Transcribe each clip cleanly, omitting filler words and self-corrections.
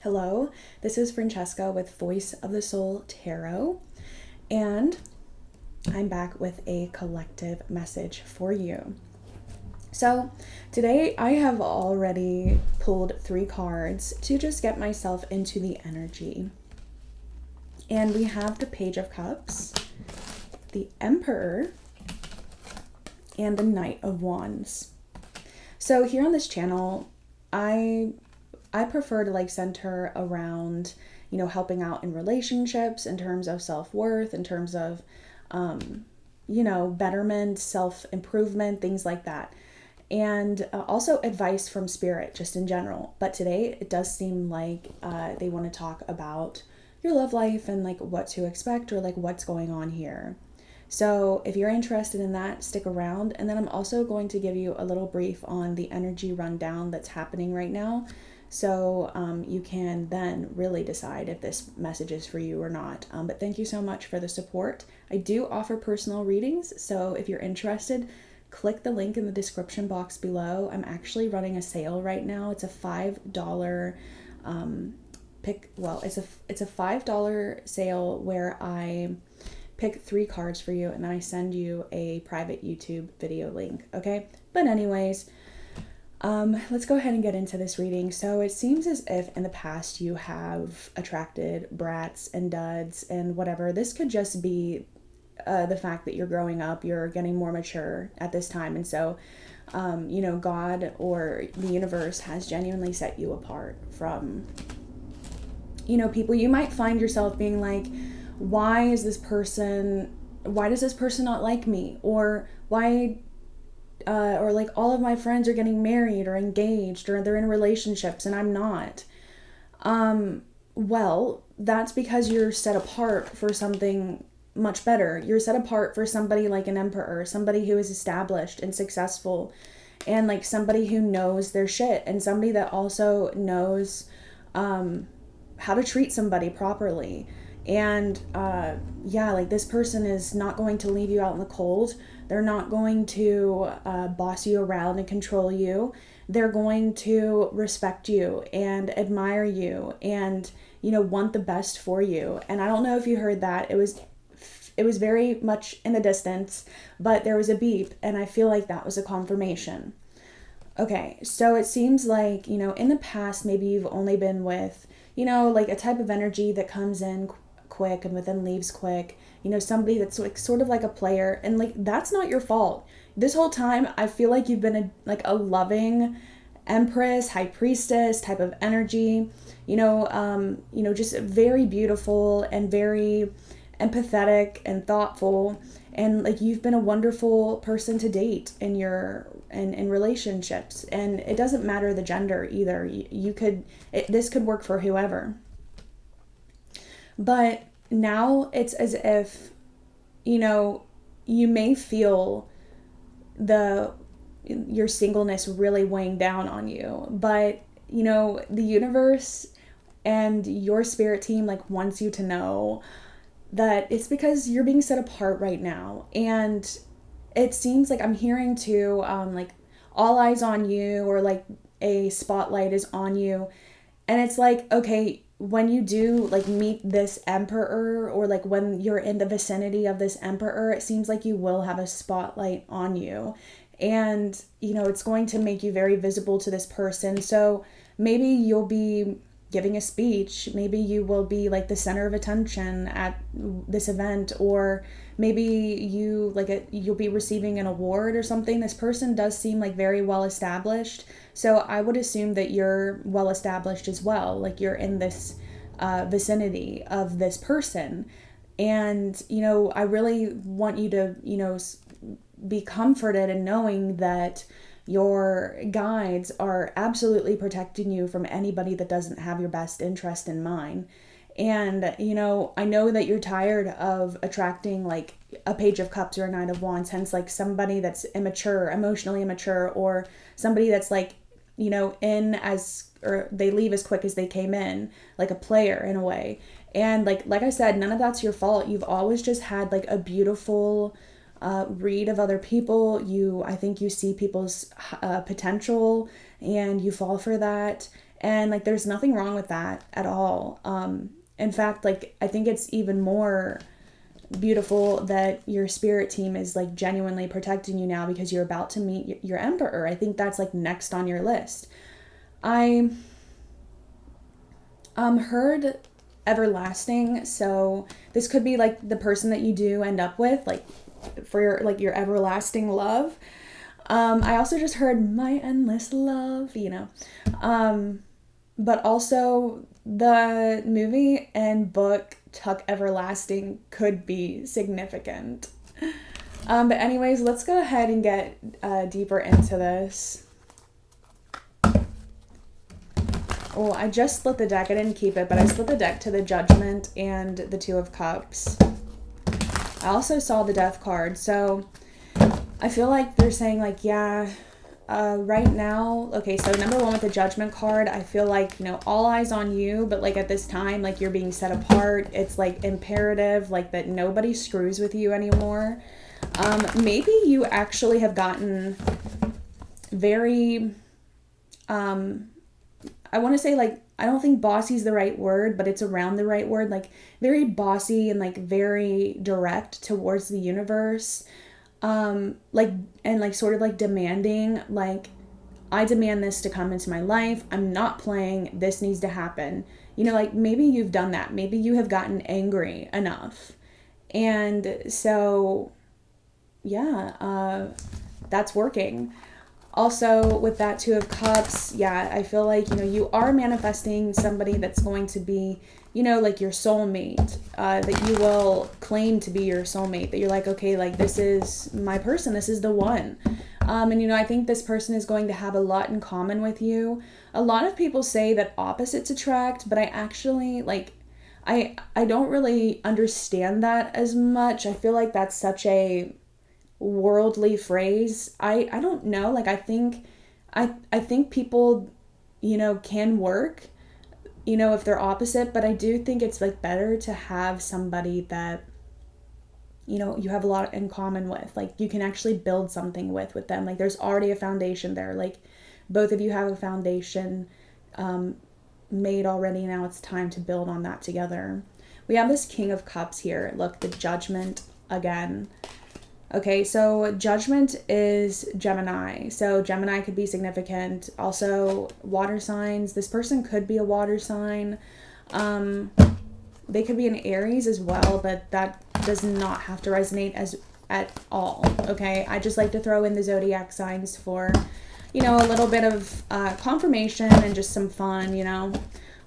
Hello, this is Francesca with Voice of the Soul Tarot, and I'm back with a collective message for you. So, today I have already pulled 3 cards to just get myself into the energy. And we have the Page of Cups, the Emperor, and the Knight of Wands. So, here on this channel, I prefer to center around, helping out in relationships, in terms of self-worth, in terms of, betterment, self-improvement, things like that. And also advice from spirit, just in general. But today it does seem like they want to talk about your love life and what to expect or what's going on here. So if you're interested in that, stick around. And then I'm also going to give you a little brief on the energy rundown that's happening right now. So you can then really decide if this message is for you or not. But thank you so much for the support. I do offer personal readings. So if you're interested, click the link in the description box below. I'm actually running a sale right now. It's a $5 it's a $5 sale where I pick 3 cards for you and then I send you a private YouTube video link. Okay. But anyways, let's go ahead and get into this reading. So it seems as if in the past you have attracted brats and duds and whatever. This could just be the fact that you're growing up, you're getting more mature at this time. And so, God or the universe has genuinely set you apart from, people. You might find yourself being like, why does this person not like me? Or why all of my friends are getting married or engaged or they're in relationships and I'm not. Well, that's because you're set apart for something much better. You're set apart for somebody like an emperor, somebody who is established and successful, and somebody who knows their shit, and somebody that also knows how to treat somebody properly. And this person is not going to leave you out in the cold. They're not going to boss you around and control you. They're going to respect you and admire you and, want the best for you. And I don't know if you heard that. It was very much in the distance, but there was a beep, and I feel like that was a confirmation. Okay, so it seems like, in the past, maybe you've only been with, a type of energy that comes in quick and then leaves quick, somebody that's sort of like a player, and that's not your fault. This whole time I feel like you've been a loving empress, high priestess type of energy, just very beautiful and very empathetic and thoughtful, and you've been a wonderful person to date in relationships, and it doesn't matter the gender either. This could work for whoever. But now it's as if, you may feel your singleness really weighing down on you. But, the universe and your spirit team wants you to know that it's because you're being set apart right now. And it seems like I'm hearing too, all eyes on you, or a spotlight is on you. And it's okay, when you do meet this emperor, or when you're in the vicinity of this emperor, it seems like you will have a spotlight on you, and it's going to make you very visible to this person. So maybe you'll be giving a speech, maybe you will be the center of attention at this event, or maybe you'll be receiving an award or something. This person does seem very well established, so I would assume that you're well established as well, you're in this vicinity of this person. And I really want you to be comforted in knowing that your guides are absolutely protecting you from anybody that doesn't have your best interest in mind. And, I know that you're tired of attracting a Page of Cups or a Knight of Wands, hence somebody that's immature, emotionally immature, or somebody that's or they leave as quick as they came in, like a player in a way. And like I said, none of that's your fault. You've always just had a beautiful read of other people. I think you see people's potential and you fall for that. And like there's nothing wrong with that at all. In fact, like I think it's even more beautiful that your spirit team is like genuinely protecting you now because you're about to meet your emperor. I think that's like next on your list. I heard everlasting, so this could be like the person that you do end up with, like for your everlasting love. I also just heard my endless love, but also the movie and book Tuck Everlasting could be significant. But anyways, let's go ahead and get deeper into this. Oh, I just split the deck. I didn't keep it, but I split the deck to the Judgment and the Two of Cups. I also saw the Death card, so I feel like they're saying like, yeah, right now, okay, so number one with the Judgment card, I feel like, all eyes on you, but like at this time, like you're being set apart. It's like imperative, like that nobody screws with you anymore. Maybe you actually have gotten very, I want to say like, I don't think bossy is the right word, but it's around the right word, like very bossy and like very direct towards the universe. Sort of like demanding, like, I demand this to come into my life. I'm not playing. This needs to happen. Like maybe you've done that. Maybe you have gotten angry enough. And so, yeah, that's working. Also, with that Two of Cups, yeah, I feel like, you are manifesting somebody that's going to be, like your soulmate, that you will claim to be your soulmate, that you're like, okay, like this is my person, this is the one. And, I think this person is going to have a lot in common with you. A lot of people say that opposites attract, but I actually, like, I don't really understand that as much. I feel like that's such a worldly phrase. I don't know, like I think people can work if they're opposite, but I do think it's like better to have somebody that you have a lot in common with, like you can actually build something with them, like there's already a foundation there, like both of you have a foundation made already. Now it's time to build on that together. We have this King of Cups here. Look, the Judgment again. Okay, so Judgment is Gemini. So Gemini could be significant. Also, water signs. This person could be a water sign. They could be an Aries as well, but that does not have to resonate at all. Okay, I just like to throw in the zodiac signs for, a little bit of confirmation and just some fun,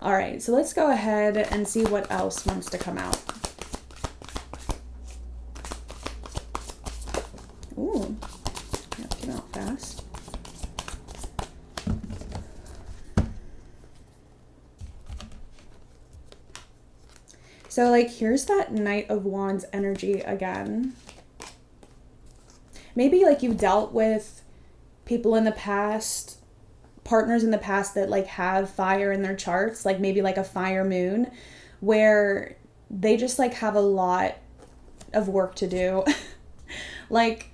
All right, so let's go ahead and see what else wants to come out. Ooh, that came out fast. So, like, here's that Knight of Wands energy again. Maybe, like, you've dealt with people in the past, partners in the past that, like, have fire in their charts, like, maybe, like, a fire moon, where they just, like, have a lot of work to do. Like,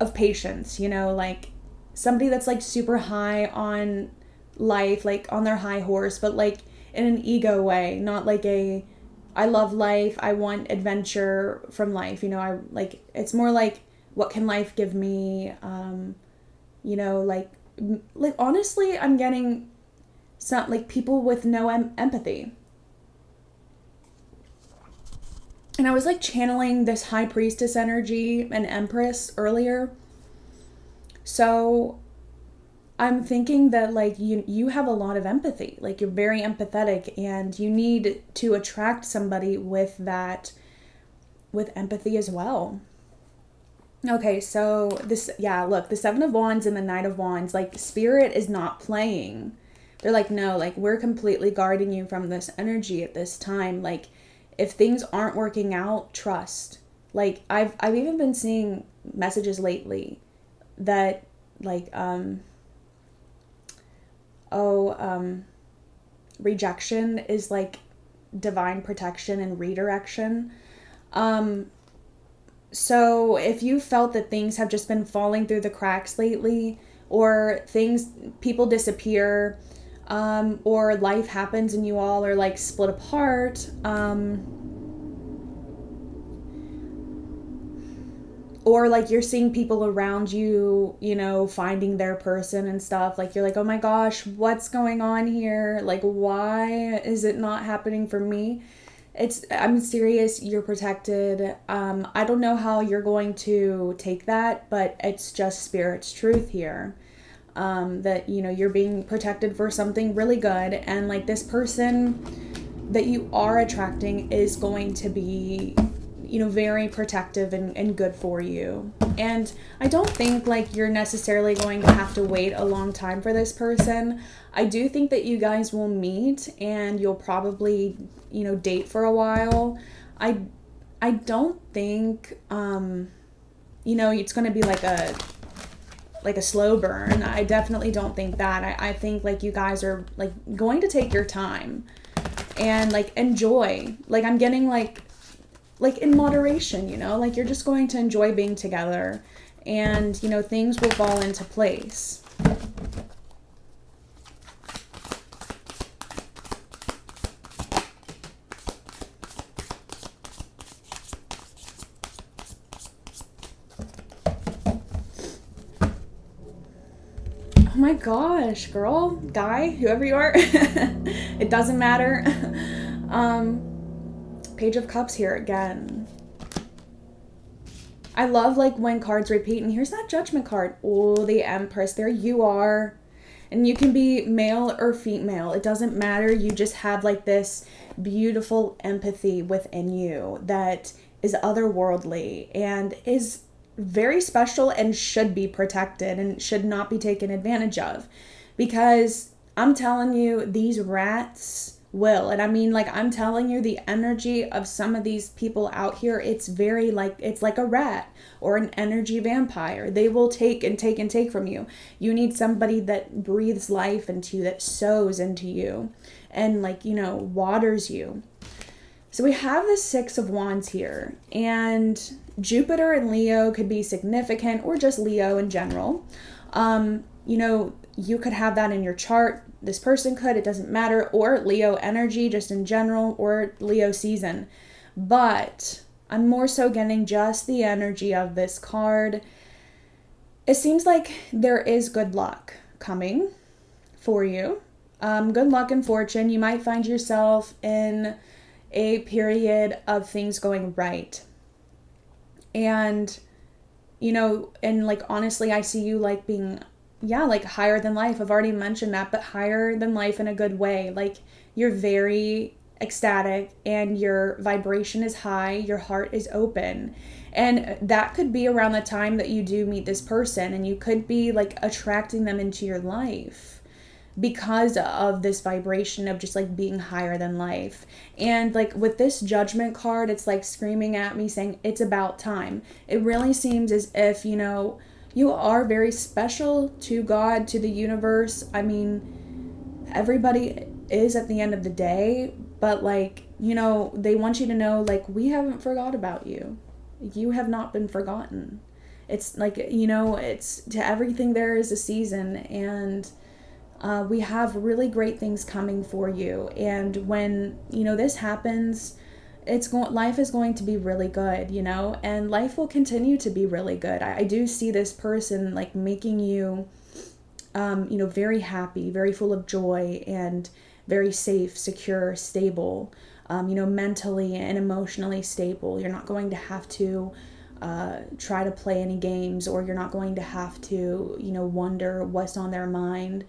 of patience, like somebody that's like super high on life, like on their high horse, but like in an ego way, not like I love life, I want adventure from life, I like, it's more like, what can life give me? Like honestly, I'm getting some like people with no empathy. And I was like channeling this High Priestess energy and Empress earlier. So I'm thinking that like you have a lot of empathy. Like you're very empathetic and you need to attract somebody with that, with empathy as well. Okay, so this, yeah, look, the Seven of Wands and the Knight of Wands, like Spirit is not playing. They're like, no, like we're completely guarding you from this energy at this time. Like, if things aren't working out, trust. Like I've even been seeing messages lately that like rejection is like divine protection and redirection. So if you felt that things have just been falling through the cracks lately, or people disappear, or life happens and you all are like split apart, or like you're seeing people around you, you know, finding their person and stuff. Like you're like, oh my gosh, what's going on here? Like, why is it not happening for me? I'm serious, you're protected. I don't know how you're going to take that, but it's just Spirit's truth here. That, you know, you're being protected for something really good, and like this person that you are attracting is going to be, you know, very protective and good for you. And I don't think like you're necessarily going to have to wait a long time for this person. I do think that you guys will meet and you'll probably, you know, date for a while. I don't think you know, it's going to be like a slow burn. I definitely don't think that. I think like you guys are like going to take your time and like enjoy. Like I'm getting like in moderation, you know, like you're just going to enjoy being together, and you know, things will fall into place. Oh my gosh, girl, guy, whoever you are, it doesn't matter. Page of Cups here again. I love like when cards repeat, and here's that Judgment card. Oh, the Empress, there you are. And you can be male or female, it doesn't matter. You just have like this beautiful empathy within you that is otherworldly and is very special and should be protected and should not be taken advantage of. Because I'm telling you, these rats will. And I mean, like, I'm telling you, the energy of some of these people out here, it's very like, it's like a rat or an energy vampire. They will take and take and take from you. You need somebody that breathes life into you, that sows into you and like, you know, waters you. So we have the Six of Wands here, and Jupiter and Leo could be significant, or just Leo in general. You know, you could have that in your chart. This person could, it doesn't matter, or Leo energy just in general, or Leo season. But I'm more so getting just the energy of this card. It seems like there is good luck coming for you. Good luck and fortune. You might find yourself in a period of things going right. And, you know, and like, honestly, I see you like being, yeah, like higher than life. I've already mentioned that, but higher than life in a good way. Like you're very ecstatic and your vibration is high, your heart is open. And that could be around the time that you do meet this person, and you could be like attracting them into your life because of this vibration of just like being higher than life. And like with this Judgment card, it's like screaming at me saying it's about time. It really seems as if, you know, you are very special to God, to the universe. I mean, everybody is at the end of the day, but like, you know, they want you to know, like, we haven't forgot about you. You have not been forgotten. It's like, you know, it's to everything there is a season, and we have really great things coming for you. And when, you know, this happens, life is going to be really good, you know, and life will continue to be really good. I do see this person like making you, you know, very happy, very full of joy, and very safe, secure, stable, you know, mentally and emotionally stable. You're not going to have to try to play any games, or you're not going to have to, you know, wonder what's on their mind.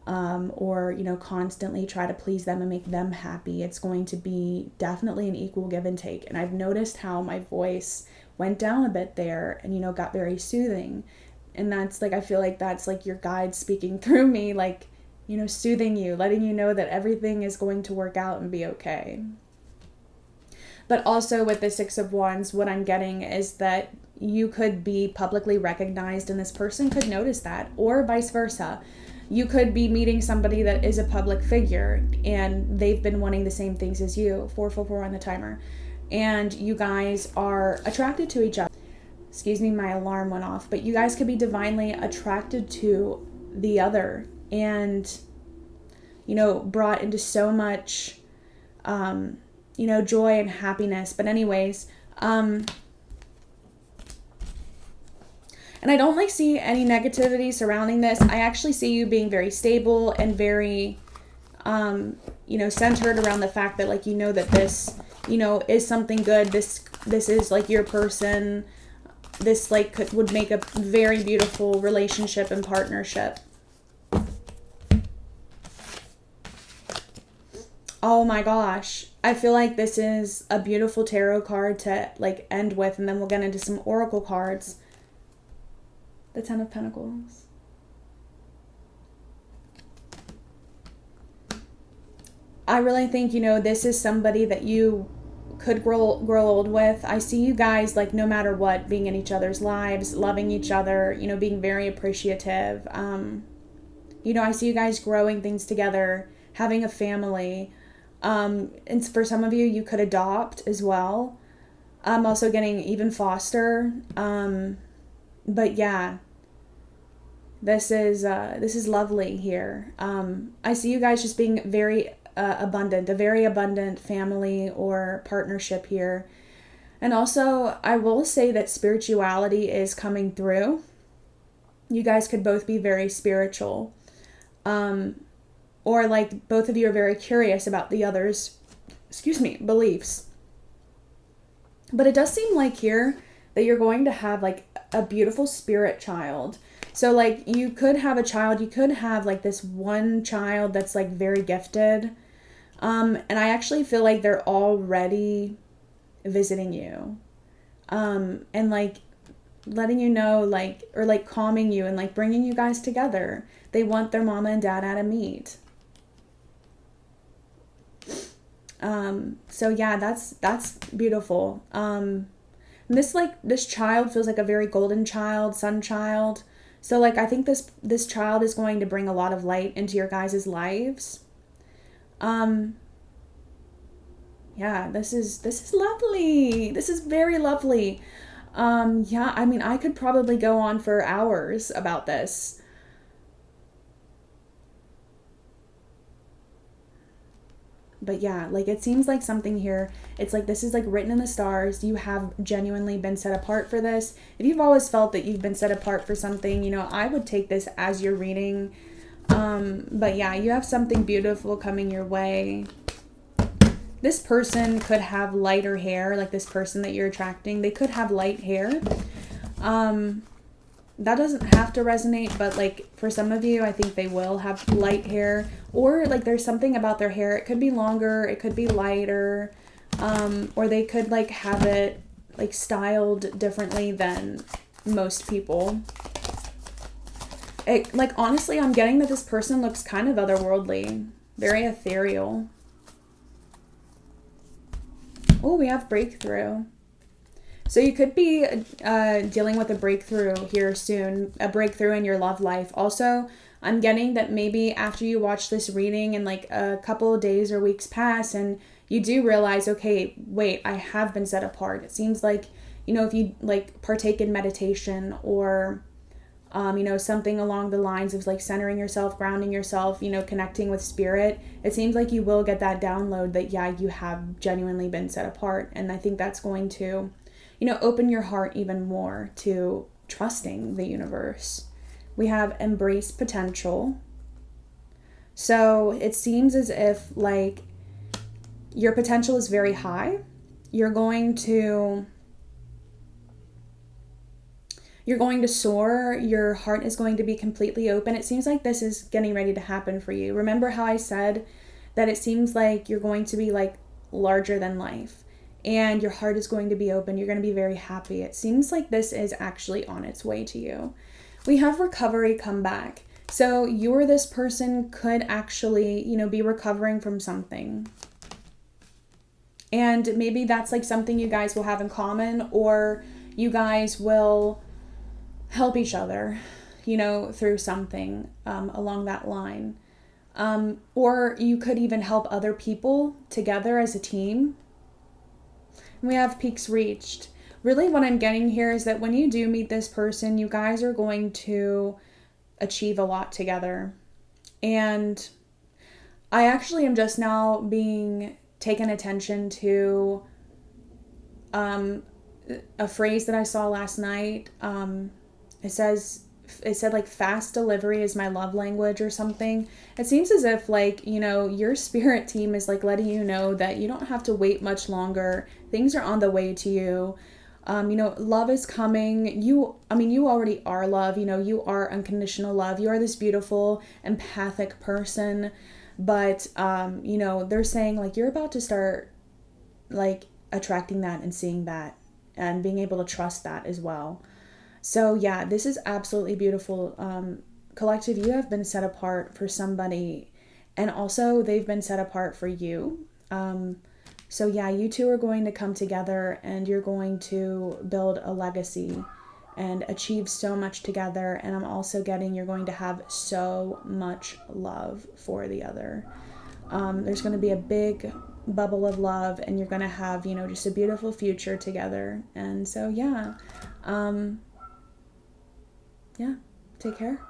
Or, you know, constantly try to please them and make them happy. It's going to be definitely an equal give and take. And I've noticed how my voice went down a bit there and, you know, got very soothing. And that's like, I feel like that's like your guide speaking through me, like, you know, soothing you, letting you know that everything is going to work out and be okay. But also with the Six of Wands, what I'm getting is that you could be publicly recognized and this person could notice that, or vice versa. You could be meeting somebody that is a public figure and they've been wanting the same things as you. 444 on the timer. And you guys are attracted to each other. Excuse me, my alarm went off. But you guys could be divinely attracted to the other. And brought into so much, joy and happiness. But anyways, and I don't like see any negativity surrounding this. I actually see you being very stable and very, centered around the fact that like, that this, is something good. This is like your person. This like would make a very beautiful relationship and partnership. Oh my gosh. I feel like this is a beautiful tarot card to like end with, and then we'll get into some oracle cards. The Ten of Pentacles. I really think, this is somebody that you could grow old with. I see you guys, like, no matter what, being in each other's lives, loving each other, being very appreciative. I see you guys growing things together, having a family. And for some of you, you could adopt as well. Also getting even foster. But yeah, this is lovely here. I see you guys just being very abundant, a very abundant family or partnership here. And also, I will say that spirituality is coming through. You guys could both be very spiritual. Or like both of you are very curious about the other's, beliefs. But it does seem like here that you're going to have like a beautiful spirit child. So like you could have a child, you could have like this one child that's like very gifted. And I actually feel like they're already visiting you. And like letting you know, like, or like calming you and like bringing you guys together. They want their mama and dada to meet. So yeah, that's beautiful. And this child feels like a very golden child, sun child. So like, I think this child is going to bring a lot of light into your guys' lives. Yeah, this is lovely. This is very lovely. Yeah, I mean, I could probably go on for hours about this. But yeah, like it seems like something here, it's like this is like written in the stars. You have genuinely been set apart for this. If you've always felt that you've been set apart for something, I would take this as your reading. But yeah, you have something beautiful coming your way. This person could have lighter hair, like this person that you're attracting. They could have light hair. That doesn't have to resonate, but like for some of you, I think they will have light hair, or like there's something about their hair. It could be longer, it could be lighter, or they could like have it like styled differently than most people. Like honestly, I'm getting that this person looks kind of otherworldly, very ethereal. Oh, we have breakthrough. So you could be dealing with a breakthrough here soon, a breakthrough in your love life. Also, I'm getting that maybe after you watch this reading and like a couple of days or weeks pass and you do realize, okay, wait, I have been set apart. It seems like, if you like partake in meditation or, something along the lines of like centering yourself, grounding yourself, connecting with spirit, it seems like you will get that download that, yeah, you have genuinely been set apart. And I think that's going to open your heart even more to trusting the universe. We have embrace potential. So it seems as if like your potential is very high. You're going to soar. Your heart is going to be completely open. It seems like this is getting ready to happen for you. Remember how I said that it seems like you're going to be like larger than life. And your heart is going to be open. You're going to be very happy. It seems like this is actually on its way to you. We have recovery, comeback. So you or this person could actually, be recovering from something. And maybe that's like something you guys will have in common, or you guys will help each other, through something along that line. Or you could even help other people together as a team. We have peaks reached. Really what I'm getting here is that when you do meet this person, you guys are going to achieve a lot together. And I actually am just now being taken attention to um, a phrase that I saw last night. It says, it said like fast delivery is my love language or something. It seems as if like, you know, your spirit team is like letting you know that you don't have to wait much longer. Things are on the way to you. You know, love is coming. You already are love. You know, you are unconditional love. You are this beautiful, empathic person. But, you know, they're saying like you're about to start like attracting that and seeing that and being able to trust that as well. So, yeah, this is absolutely beautiful. Collective, you have been set apart for somebody, and also they've been set apart for you. So, yeah, you two are going to come together and you're going to build a legacy and achieve so much together. And I'm also getting you're going to have so much love for the other. There's going to be a big bubble of love, and you're going to have, you know, just a beautiful future together. And so, yeah. Yeah, take care.